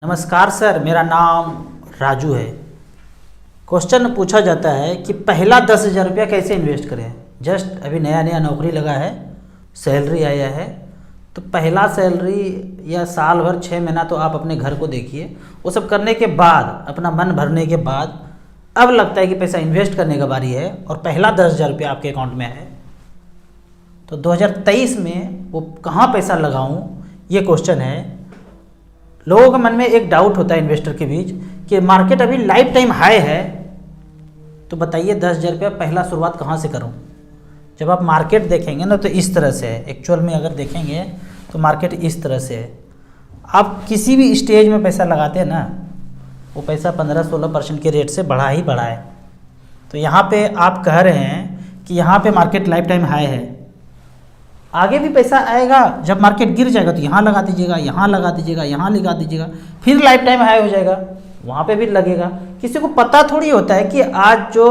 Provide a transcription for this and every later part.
नमस्कार सर, मेरा नाम राजू है। क्वेश्चन पूछा जाता है कि पहला 10,000 रुपया कैसे इन्वेस्ट करें। जस्ट अभी नया नया नौकरी लगा है, सैलरी आया है, तो पहला सैलरी या साल भर 6 महीना तो आप अपने घर को देखिए। वो सब करने के बाद, अपना मन भरने के बाद, अब लगता है कि पैसा इन्वेस्ट करने का बारी है और पहला 10,000 रुपया आपके अकाउंट में है, तो 2023 में वो कहाँ पैसा लगाऊं, ये क्वेश्चन है। लोगों के मन में एक डाउट होता है इन्वेस्टर के बीच कि मार्केट अभी लाइफ टाइम हाई है, तो बताइए 10,000 रुपया पहला शुरुआत कहाँ से करूं। जब आप मार्केट देखेंगे ना तो इस तरह से है, एक्चुअल में अगर देखेंगे तो मार्केट इस तरह से है। आप किसी भी स्टेज में पैसा लगाते हैं ना, वो पैसा 15-16% के रेट से बढ़ा ही बढ़ा है। तो यहाँ पे आप कह रहे हैं कि यहाँ पे मार्केट लाइफ टाइम हाई है, आगे भी पैसा आएगा। जब मार्केट गिर जाएगा तो यहाँ लगा दीजिएगा, यहाँ लगा दीजिएगा, यहाँ लगा दीजिएगा, फिर लाइफ टाइम हाई हो जाएगा, वहाँ पे भी लगेगा। किसी को पता थोड़ी होता है कि आज जो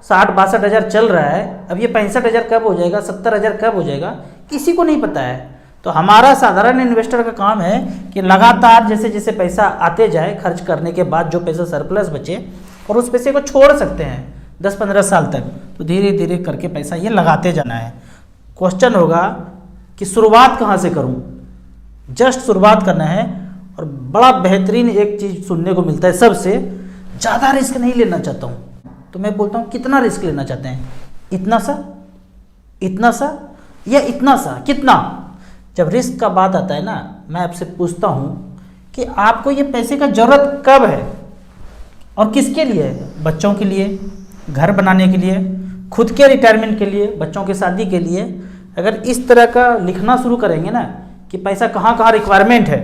60-62 हज़ार चल रहा है, अब ये 65 हज़ार कब हो जाएगा, 70 हज़ार कब हो जाएगा, किसी को नहीं पता है। तो हमारा साधारण इन्वेस्टर का काम है कि लगातार जैसे जैसे पैसा आते जाए, खर्च करने के बाद जो पैसा सरप्लस बचे और उस पैसे को छोड़ सकते हैं 10-15 साल तक, तो धीरे धीरे करके पैसा ये लगाते जाना है। क्वेश्चन होगा कि शुरुआत कहाँ से करूं। जस्ट शुरुआत करना है और बड़ा बेहतरीन एक चीज़ सुनने को मिलता है, सबसे ज़्यादा रिस्क नहीं लेना चाहता हूं। तो मैं बोलता हूं कितना रिस्क लेना चाहते हैं, इतना सा, इतना सा या इतना सा, कितना। जब रिस्क का बात आता है ना, मैं आपसे पूछता हूं कि आपको ये पैसे का ज़रूरत कब है और किसके लिए है। बच्चों के लिए, घर बनाने के लिए, खुद के रिटायरमेंट के लिए, बच्चों की शादी के लिए। अगर इस तरह का लिखना शुरू करेंगे ना कि पैसा कहाँ कहाँ रिक्वायरमेंट है,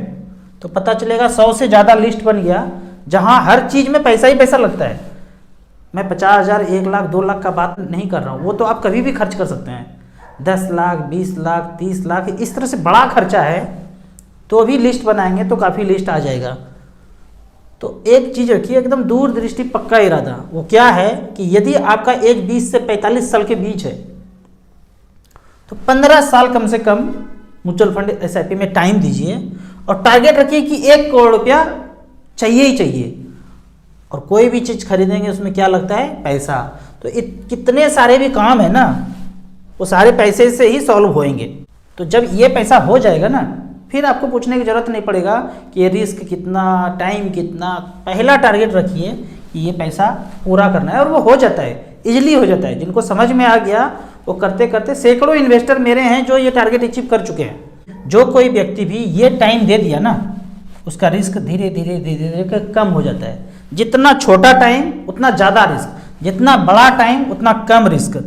तो पता चलेगा 100 से ज़्यादा लिस्ट बन गया, जहाँ हर चीज़ में पैसा ही पैसा लगता है। मैं 50 हज़ार, 1 लाख, 2 लाख का बात नहीं कर रहा हूँ, वो तो आप कभी भी खर्च कर सकते हैं। 10 लाख, 20 लाख, 30 लाख, इस तरह से बड़ा खर्चा है, तो अभी लिस्ट बनाएंगे तो काफ़ी लिस्ट आ जाएगा। तो एक चीज़ रखिए, एकदम दूरदृष्टि, पक्का इरादा। वो क्या है कि यदि आपका एज 20 से 45 साल के बीच है, तो 15 साल कम से कम म्यूचुअल फंड SIP में टाइम दीजिए और टारगेट रखिए कि 1 करोड़ रुपया चाहिए ही चाहिए। और कोई भी चीज़ खरीदेंगे उसमें क्या लगता है, पैसा। तो कितने सारे भी काम है ना, वो सारे पैसे से ही सॉल्व होएंगे। तो जब ये पैसा हो जाएगा ना, फिर आपको पूछने की ज़रूरत नहीं पड़ेगा कि ये रिस्क कितना, टाइम कितना। पहला टारगेट रखिए कि ये पैसा पूरा करना है, और वो हो जाता है, इजीली हो जाता है। जिनको समझ में आ गया वो करते करते, सैकड़ों इन्वेस्टर मेरे हैं जो ये टारगेट अचीव कर चुके हैं। जो कोई व्यक्ति भी ये टाइम दे दिया ना, उसका रिस्क धीरे धीरे धीरे धीरे कम हो जाता है। जितना छोटा टाइम उतना ज़्यादा रिस्क, जितना बड़ा टाइम उतना कम रिस्क।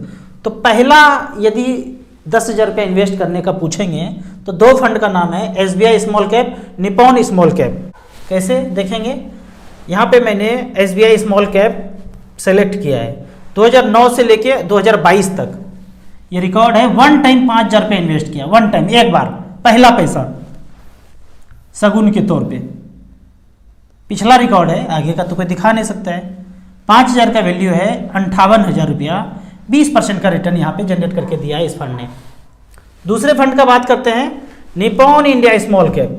तो पहला यदि 10,000 रुपया इन्वेस्ट करने का पूछेंगे तो 2 फंड का नाम है SBI small cap, Nippon small cap. कैसे देखेंगे, यहाँ पे मैंने SBI स्मॉल कैप सेलेक्ट किया है। 2009 से लेके 2022 तक ये रिकॉर्ड है। 1 टाइम 5,000 रुपये इन्वेस्ट किया, 1 टाइम, एक बार, पहला पैसा सगुन के तौर पे। पिछला रिकॉर्ड है, आगे का तो कोई दिखा नहीं सकता है। 5,000 का वैल्यू है, 58,000 रुपया, 20% का रिटर्न यहाँ पे जनरेट करके दिया है इस फंड ने। दूसरे फंड का बात करते हैं, निप्पॉन इंडिया स्मॉल कैप।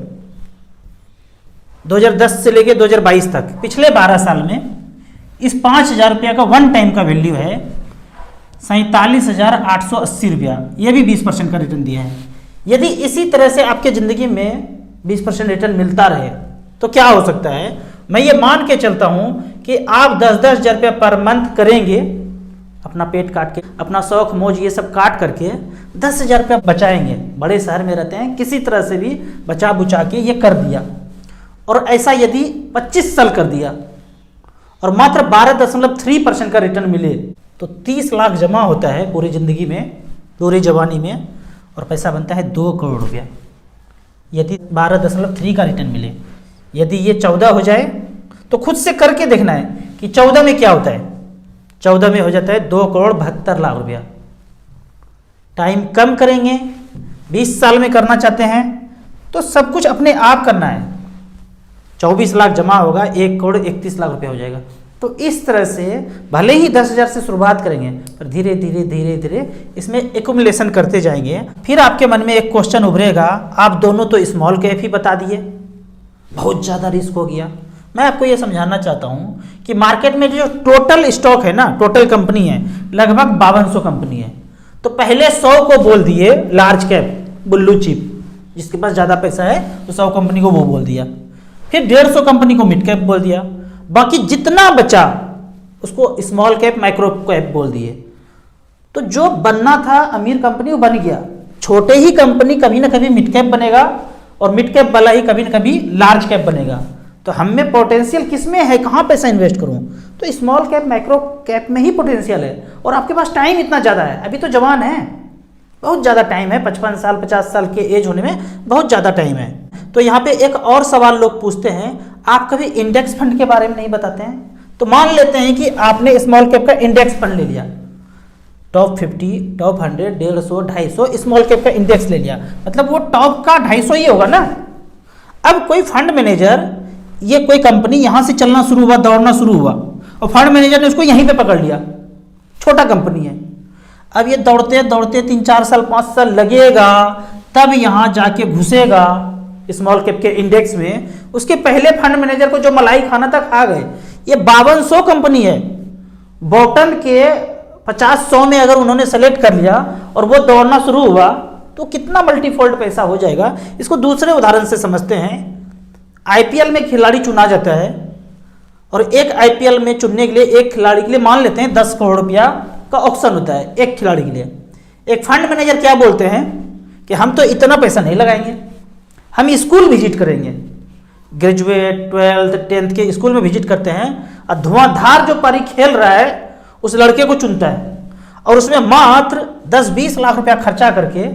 2010 से लेके 2022 तक, पिछले 12 साल में इस 5,000 रुपया का 1 टाइम का वैल्यू है 47,880 रुपया। ये भी 20% का रिटर्न दिया है। यदि इसी तरह से आपके ज़िंदगी में 20% रिटर्न मिलता रहे तो क्या हो सकता है। मैं ये मान के चलता हूँ कि आप 10-10 हज़ार रुपया पर मंथ करेंगे, अपना पेट काट के, अपना शौक मौज ये सब काट करके 10,000 रुपया बचाएंगे। बड़े शहर में रहते हैं, किसी तरह से भी बचा बुचा के ये कर दिया। और ऐसा यदि 25 साल कर दिया और मात्र 12.3% का रिटर्न मिले, तो 30 लाख जमा होता है पूरी ज़िंदगी में, पूरी जवानी में, और पैसा बनता है 2 करोड़ रुपया यदि 12.3 का रिटर्न मिले। यदि ये 14 हो जाए तो खुद से करके देखना है कि 14 में क्या होता है। 14 में हो जाता है 2,72,00,000 रुपया। टाइम कम करेंगे, 20 साल में करना चाहते हैं तो सब कुछ अपने आप करना है। 24 लाख जमा होगा, 1,31,00,000 रुपया हो जाएगा। तो इस तरह से भले ही 10,000 से शुरुआत करेंगे, पर धीरे धीरे धीरे धीरे इसमें एक्युमुलेशन करते जाएंगे। फिर आपके मन में एक क्वेश्चन उभरेगा, आप दोनों तो स्मॉल कैप ही बता दिए, बहुत ज़्यादा रिस्क हो गया। मैं आपको ये समझाना चाहता हूँ कि मार्केट में जो टोटल स्टॉक है ना, टोटल कंपनी है लगभग 5200 कंपनी है। तो पहले 100 को बोल दिए लार्ज कैप बुल्लू चिप, जिसके पास ज़्यादा पैसा है तो 100 कंपनी को वो बोल दिया। फिर 150 कंपनी को मिड कैप बोल दिया, बाकी जितना बचा उसको स्मॉल कैप माइक्रो कैप बोल दिए। तो जो बनना था अमीर कंपनी वो बन गया। छोटे ही कंपनी कभी ना कभी मिड कैप बनेगा और मिड कैप वाला ही कभी ना कभी लार्ज कैप बनेगा। तो हम में पोटेंशियल किस में है, कहाँ पैसा इन्वेस्ट करूँ? तो स्मॉल कैप माइक्रो कैप में ही पोटेंशियल है। और आपके पास टाइम इतना ज़्यादा है, अभी तो जवान है, बहुत ज़्यादा टाइम है, 55 साल 50 साल के एज होने में बहुत ज़्यादा टाइम है। तो यहाँ पे एक और सवाल लोग पूछते हैं, आप कभी इंडेक्स फंड के बारे में नहीं बताते हैं। तो मान लेते हैं कि आपने स्मॉल कैप का इंडेक्स फंड ले लिया, टॉप 50, टॉप 100, 150, 250 स्मॉल कैप का इंडेक्स ले लिया, मतलब वो टॉप का 250 ही होगा ना। अब कोई फंड मैनेजर, ये कोई कंपनी यहाँ से चलना शुरू हुआ, दौड़ना शुरू हुआ और फंड मैनेजर ने उसको यहीं पे पकड़ लिया, छोटा कंपनी है। अब ये दौड़ते दौड़ते 3-4 साल 5 साल लगेगा, तब यहाँ जाके घुसेगा स्मॉल कैप के इंडेक्स में। उसके पहले फंड मैनेजर को जो मलाई खाना तक आ गए। ये 5200 कंपनी है, बॉटम के 50-100 में अगर उन्होंने सेलेक्ट कर लिया और वो दौड़ना शुरू हुआ तो कितना मल्टीफोल्ड पैसा हो जाएगा। इसको दूसरे उदाहरण से समझते हैं। आईपीएल में खिलाड़ी चुना जाता है और एक आईपीएल में चुनने के लिए एक खिलाड़ी के लिए मान लेते हैं 10 करोड़ रुपया का ऑक्शन होता है एक खिलाड़ी के लिए। एक फंड मैनेजर क्या बोलते हैं कि हम तो इतना पैसा नहीं लगाएंगे, हम स्कूल विजिट करेंगे, ग्रेजुएट 12th 10th के स्कूल में विजिट करते हैं और धुआंधार जो पारी खेल रहा है उस लड़के को चुनता है और उसमें मात्र 10-20 लाख रुपया खर्चा करके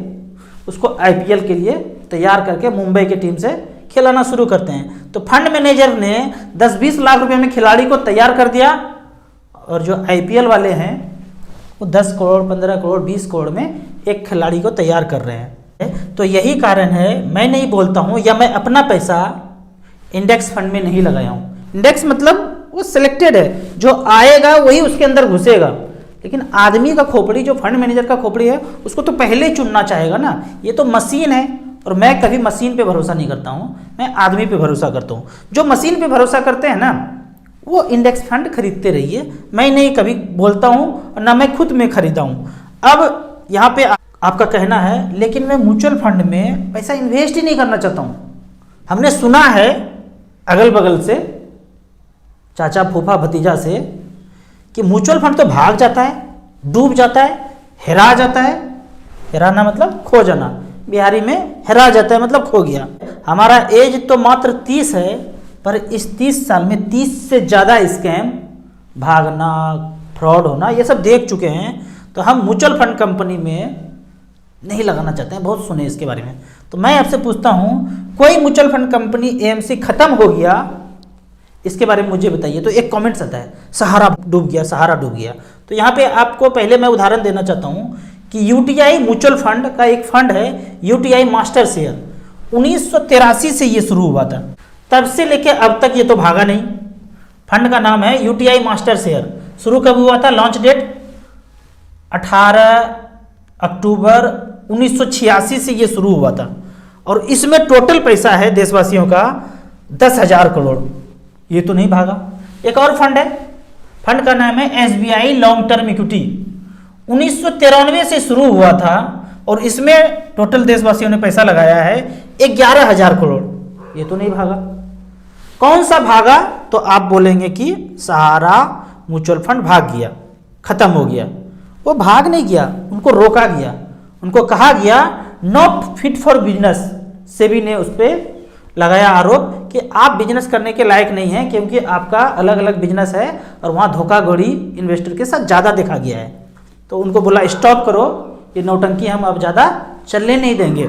उसको आईपीएल के लिए तैयार करके मुंबई की टीम से खिलाना शुरू करते हैं। तो फंड मैनेजर ने 10-20 लाख रुपए में खिलाड़ी को तैयार कर दिया और जो आईपीएल वाले हैं वो 10 करोड़ 15 करोड़ 20 करोड़ में एक खिलाड़ी को तैयार कर रहे हैं। तो यही कारण है, मैं नहीं बोलता हूँ या मैं अपना पैसा इंडेक्स फंड में नहीं लगाया हूँ। इंडेक्स मतलब वो सिलेक्टेड है, जो आएगा वही उसके अंदर घुसेगा। लेकिन आदमी का खोपड़ी, जो फंड मैनेजर का खोपड़ी है, उसको तो पहले ही चुनना चाहेगा ना। ये तो मशीन है और मैं कभी मशीन पे भरोसा नहीं करता हूँ, मैं आदमी पे भरोसा करता हूँ। जो मशीन पे भरोसा करते हैं ना वो इंडेक्स फंड खरीदते रहिए, मैं नहीं कभी बोलता हूँ और ना मैं खुद में खरीदा हूँ। अब यहाँ पे आपका कहना है लेकिन मैं म्यूचुअल फंड में पैसा इन्वेस्ट ही नहीं करना चाहता हूँ। हमने सुना है अगल बगल से, चाचा फूफा भतीजा से, कि म्यूचुअल फंड तो भाग जाता है, डूब जाता है, हेरा जाता है। हेराना मतलब खो जाना, बिहारी में हेरा जाता है मतलब खो गया। हमारा एज तो मात्र 30 है, पर इस 30 साल में 30 से ज़्यादा स्कैम, भागना, फ्रॉड होना, ये सब देख चुके हैं। तो हम म्यूचुअल फंड कंपनी में नहीं लगाना चाहते हैं, बहुत सुने इसके बारे में। तो मैं आपसे पूछता हूँ, कोई म्यूचुअल फंड कंपनी एएमसी खत्म हो गया, इसके बारे में मुझे बताइए। तो एक कमेंट्स आता है सहारा डूब गया, सहारा डूब गया। तो यहाँ पे आपको पहले मैं उदाहरण देना चाहता हूँ कि यूटीआई म्यूचुअल फंड का एक फंड है यूटीआई मास्टर शेयर, 1983 से ये शुरू हुआ था, तब से लेके अब तक ये तो भागा नहीं। फंड का नाम है यूटीआई मास्टर शेयर। शुरू कब हुआ था? लॉन्च डेट 18 अक्टूबर 1986 से ये शुरू हुआ था और इसमें टोटल पैसा है देशवासियों का 10,000 करोड़। ये तो नहीं भागा। एक और फंड है, फंड का नाम है एसबीआई लॉन्ग टर्म इक्विटी, 1993 से शुरू हुआ था और इसमें टोटल देशवासियों ने पैसा लगाया है 11,000 करोड़। ये तो नहीं भागा। कौन सा भागा? तो आप बोलेंगे कि सहारा म्यूचुअल फंड भाग गया, खत्म हो गया। वो भाग नहीं गया, उनको रोका गया, उनको कहा गया not fit for business. SEBI ने उस पर लगाया आरोप कि आप बिजनेस करने के लायक नहीं हैं, क्योंकि आपका अलग अलग बिजनेस है और वहाँ धोखाधड़ी इन्वेस्टर के साथ ज़्यादा देखा गया है। तो उनको बोला स्टॉप करो, ये नौटंकी हम अब ज़्यादा चलने नहीं देंगे।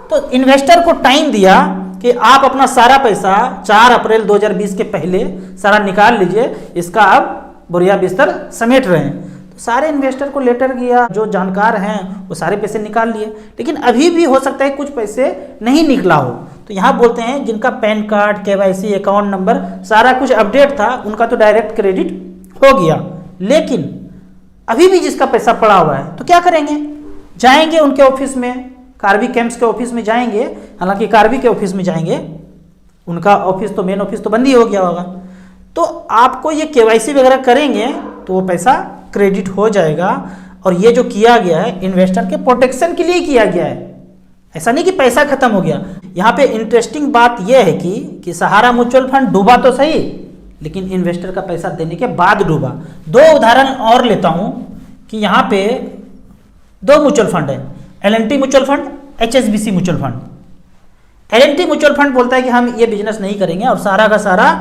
तो इन्वेस्टर को टाइम दिया कि आप अपना सारा पैसा 4 अप्रैल 2020 के पहले सारा निकाल लीजिए, इसका अब बोरिया बिस्तर समेट रहे हैं। तो सारे इन्वेस्टर को लेटर गया, जो जानकार हैं वो सारे पैसे निकाल लिए, लेकिन अभी भी हो सकता है कुछ पैसे नहीं निकला हो। तो यहाँ बोलते हैं जिनका pan card, KYC, account number सारा कुछ अपडेट था, उनका तो डायरेक्ट क्रेडिट हो गया। लेकिन अभी भी जिसका पैसा पड़ा हुआ है तो क्या करेंगे? जाएंगे उनके ऑफिस में, कार्बी कैंप्स के ऑफिस में जाएंगे। हालांकि कार्बी के ऑफिस में जाएंगे, उनका ऑफिस तो मेन ऑफिस तो बंद ही हो गया होगा। तो आपको ये केवाईसी वगैरह करेंगे तो वो पैसा क्रेडिट हो जाएगा। और ये जो किया गया है इन्वेस्टर के प्रोटेक्शन के लिए किया गया है, ऐसा नहीं कि पैसा खत्म हो गया। यहाँ पे इंटरेस्टिंग बात यह है कि सहारा म्यूचुअल फंड डूबा तो सही, लेकिन इन्वेस्टर का पैसा देने के बाद डूबा। दो उदाहरण और लेता हूँ कि यहाँ पे दो म्यूचुअल फंड है, L&T mutual fund, HSBC mutual fund. L&T mutual fund बोलता है कि हम ये बिजनेस नहीं करेंगे और सारा का सारा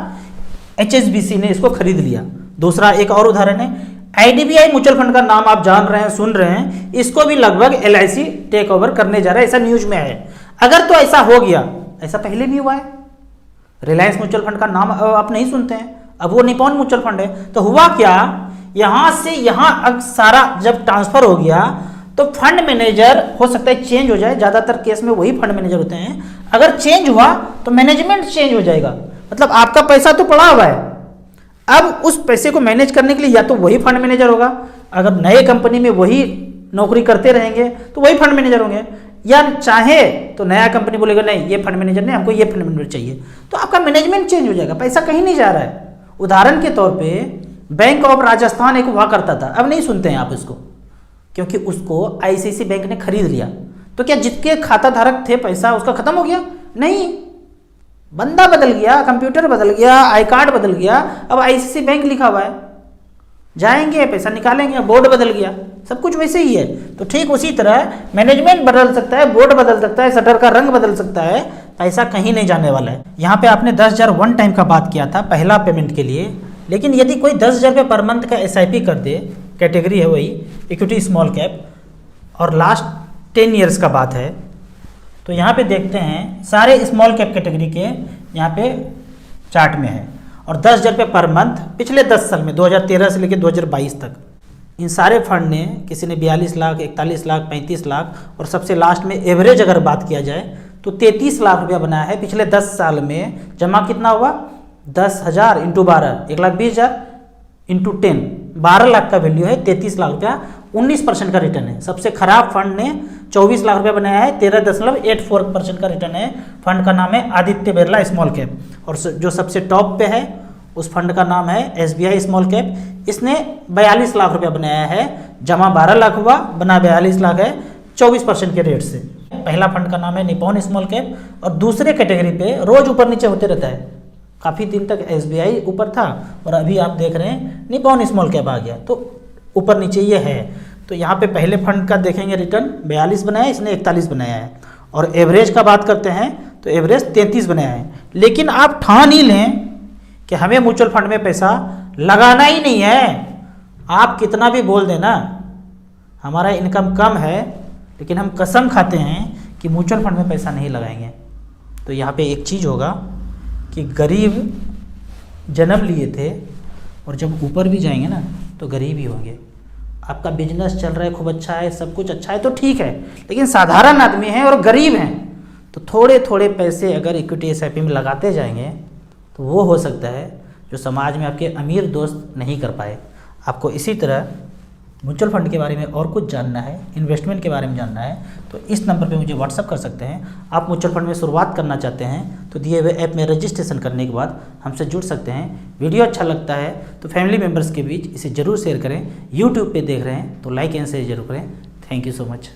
HSBC ने इसको खरीद लिया। दूसरा एक और उदाहरण है IDBI म्यूचुअल फंड का नाम आप जान रहे हैं, सुन रहे हैं, इसको भी लगभग LIC टेक ओवर करने जा रहा है, ऐसा न्यूज में है। अगर तो ऐसा हो गया, ऐसा पहले भी हुआ है, रिलायंस म्यूचुअल फंड का नाम आप नहीं सुनते हैं, अब वो निपॉन म्यूचुअल फंड है। तो हुआ क्या, यहां से यहां सारा जब ट्रांसफर हो गया तो फंड मैनेजर हो सकता है चेंज हो जाए, ज्यादातर केस में वही फंड मैनेजर होते हैं। अगर चेंज हुआ तो मैनेजमेंट चेंज हो जाएगा, मतलब आपका पैसा तो पड़ा हुआ है, अब उस पैसे को मैनेज करने के लिए या तो वही फंड मैनेजर होगा, अगर नए कंपनी में वही नौकरी करते रहेंगे तो वही फंड मैनेजर होंगे, या चाहे तो नया कंपनी बोलेगा नहीं ये फंड मैनेजर नहीं, हमको ये फंड मैनेजर चाहिए, तो आपका मैनेजमेंट चेंज हो जाएगा, पैसा कहीं नहीं जा रहा है। उदाहरण के तौर पे बैंक ऑफ राजस्थान एक हुआ करता था, अब नहीं सुनते हैं आप इसको, क्योंकि उसको ICICI बैंक ने खरीद लिया। तो क्या जितने खाता धारक थे पैसा उसका खत्म हो गया? नहीं, बंदा बदल गया, कंप्यूटर बदल गया, आई कार्ड बदल गया, अब ICICI बैंक लिखा हुआ है, जाएंगे पैसा निकालेंगे, बोर्ड बदल गया, सब कुछ वैसे ही है। तो ठीक उसी तरह मैनेजमेंट बदल सकता है, बोर्ड बदल सकता है, शटर का रंग बदल सकता है, पैसा कहीं नहीं जाने वाला है। यहाँ पे आपने 10,000 वन टाइम का बात किया था पहला पेमेंट के लिए, लेकिन यदि कोई 10,000 रुपये पर मंथ का SIP कर दे, कैटेगरी है वही इक्विटी स्मॉल कैप, और लास्ट 10 ईयर्स का बात है, तो यहाँ पे देखते हैं सारे स्मॉल कैप कैटेगरी के यहाँ पे चार्ट में है, और 10,000 रुपये पर मंथ पिछले 10 साल में 2013 से लेकर 2022 तक इन सारे फंड ने, किसी ने 42 लाख, 41 लाख, 35 लाख, और सबसे लास्ट में एवरेज अगर बात किया जाए तो 33 लाख रुपया बनाया है पिछले 10 साल में। जमा कितना हुआ? 10,000 इंटू 12, 1,20,000 इंटू 10, 12 लाख का वैल्यू है, 33 लाख रुपया, 19% का रिटर्न है। सबसे खराब फंड ने 24 लाख रुपया बनाया है, 13.84% का रिटर्न है। फंड का नाम है आदित्य बिरला स्मॉल कैप, और जो सबसे टॉप पे है उस फंड का नाम है SBI स्मॉल कैप, इसने 42 लाख रुपया बनाया है, जमा 12 लाख हुआ, बना 42 लाख है 24% के रेट से। पहला फंड का नाम है निपॉन स्मॉल कैप, और दूसरे कैटेगरी पे रोज ऊपर नीचे होते रहता है, काफ़ी दिन तक SBI ऊपर था और अभी आप देख रहे हैं निपॉन स्मॉल कैप आ गया, तो ऊपर नीचे ये है। तो यहाँ पे पहले फंड का देखेंगे रिटर्न 42 बनाया है, इसने 41 बनाया है, और एवरेज का बात करते हैं तो एवरेज 33 बनाया है। लेकिन आप ठान ही लें कि हमें म्यूचुअल फंड में पैसा लगाना ही नहीं है, आप कितना भी बोल देना हमारा इनकम कम है, लेकिन हम कसम खाते हैं कि म्यूचुअल फंड में पैसा नहीं लगाएंगे। तो यहाँ पे एक चीज़ होगा कि गरीब जन्म लिए थे और जब ऊपर भी जाएंगे ना तो गरीब ही होंगे। आपका बिजनेस चल रहा है, खूब अच्छा है, सब कुछ अच्छा है तो ठीक है, लेकिन साधारण आदमी हैं और गरीब हैं, तो थोड़े थोड़े पैसे अगर इक्विटी SIP में लगाते जाएंगे तो वो हो सकता है जो समाज में आपके अमीर दोस्त नहीं कर पाए। आपको इसी तरह म्यूचुअल फंड के बारे में और कुछ जानना है, इन्वेस्टमेंट के बारे में जानना है, तो इस नंबर पे मुझे व्हाट्सअप कर सकते हैं। आप म्यूचुअल फंड में शुरुआत करना चाहते हैं तो दिए हुए ऐप में रजिस्ट्रेशन करने के बाद हमसे जुड़ सकते हैं। वीडियो अच्छा लगता है तो फैमिली मेम्बर्स के बीच इसे ज़रूर शेयर करें। यूट्यूब पे देख रहे हैं तो लाइक एंड शेयर जरूर करें। Thank you so much.